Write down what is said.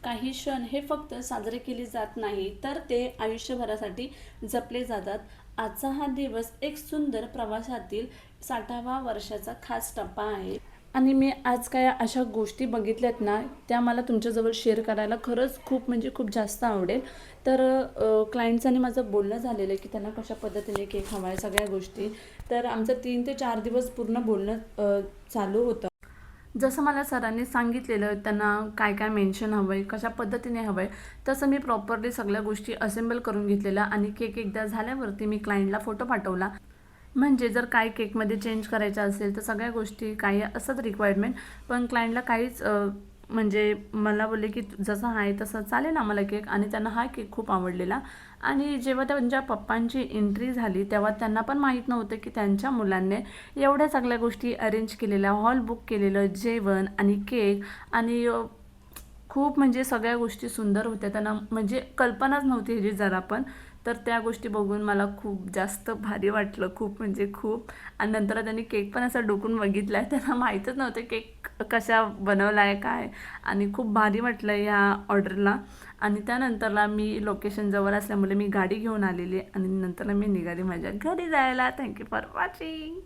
काही क्षण हे फक्त साजरे केले जात नाही, तर ते आयुष्यभरासाठी जपले जातात. आजचा हा दिवस एक सुंदर प्रवासातील 60व्या वर्षाचा खास टप्पा आहे. आणि मी आज काय अशा गोष्टी बघितल्यात ना, त्या मला तुमच्याजवळ शेअर करायला खरंच खूप म्हणजे खूप जास्त आवडेल. तर क्लायंट्स आणि माझं बोलणं झालेलं आहे की त्यांना कशा पद्धतीने केक हवा आहे, सगळ्या गोष्टी. तर आमचं 3 ते 4 दिवस पूर्ण बोलणं चालू होतं. जसं मला सरांनी सांगितलेलं त्यांना काय काय मेन्शन हवं आहे, कशा पद्धतीने हवं आहे, तसं मी प्रॉपरली सगळ्या गोष्टी असेंबल करून घेतलेल्या. आणि केक एकदा झाल्यावरती मी क्लायंटला फोटो पाठवला. म्हणजे जर काय केकमध्ये चेंज करायचं असेल तर सगळ्या गोष्टी काही असतात रिक्वायरमेंट, पण क्लायंटला काहीच म्हणजे मला बोलले की जसं आहे तसं चालेल आम्हाला केक. आणि त्यांना हा केक खूप आवडलेला. आणि जेव्हा त्यांच्या पप्पांची एंट्री झाली तेव्हा त्यांना पण माहीत नव्हतं की त्यांच्या मुलांनी एवढ्या सगळ्या गोष्टी अरेंज केलेल्या, हॉल बुक केलेलं, जेवण आणि केक. आणि खूप म्हणजे सगळ्या गोष्टी सुंदर होत्या. त्यांना म्हणजे कल्पनाच नव्हती ह्याची जरा पण. तर त्या गोष्टी बघून मला खूप जास्त भारी वाटलं, खूप म्हणजे खूप. आणि नंतर त्यांनी केक पण असा डोकून बघितला आहे, त्यांना माहीतच नव्हतं केक कशा बनवला आहे काय. आणि खूप भारी वाटलं ह्या ऑर्डरला. आणि त्यानंतरला मी लोकेशन जवळ असल्यामुळे मी गाडी घेऊन आलेली आणि नंतरला मी निघाली माझ्या घरी जायला. Thank you for watching.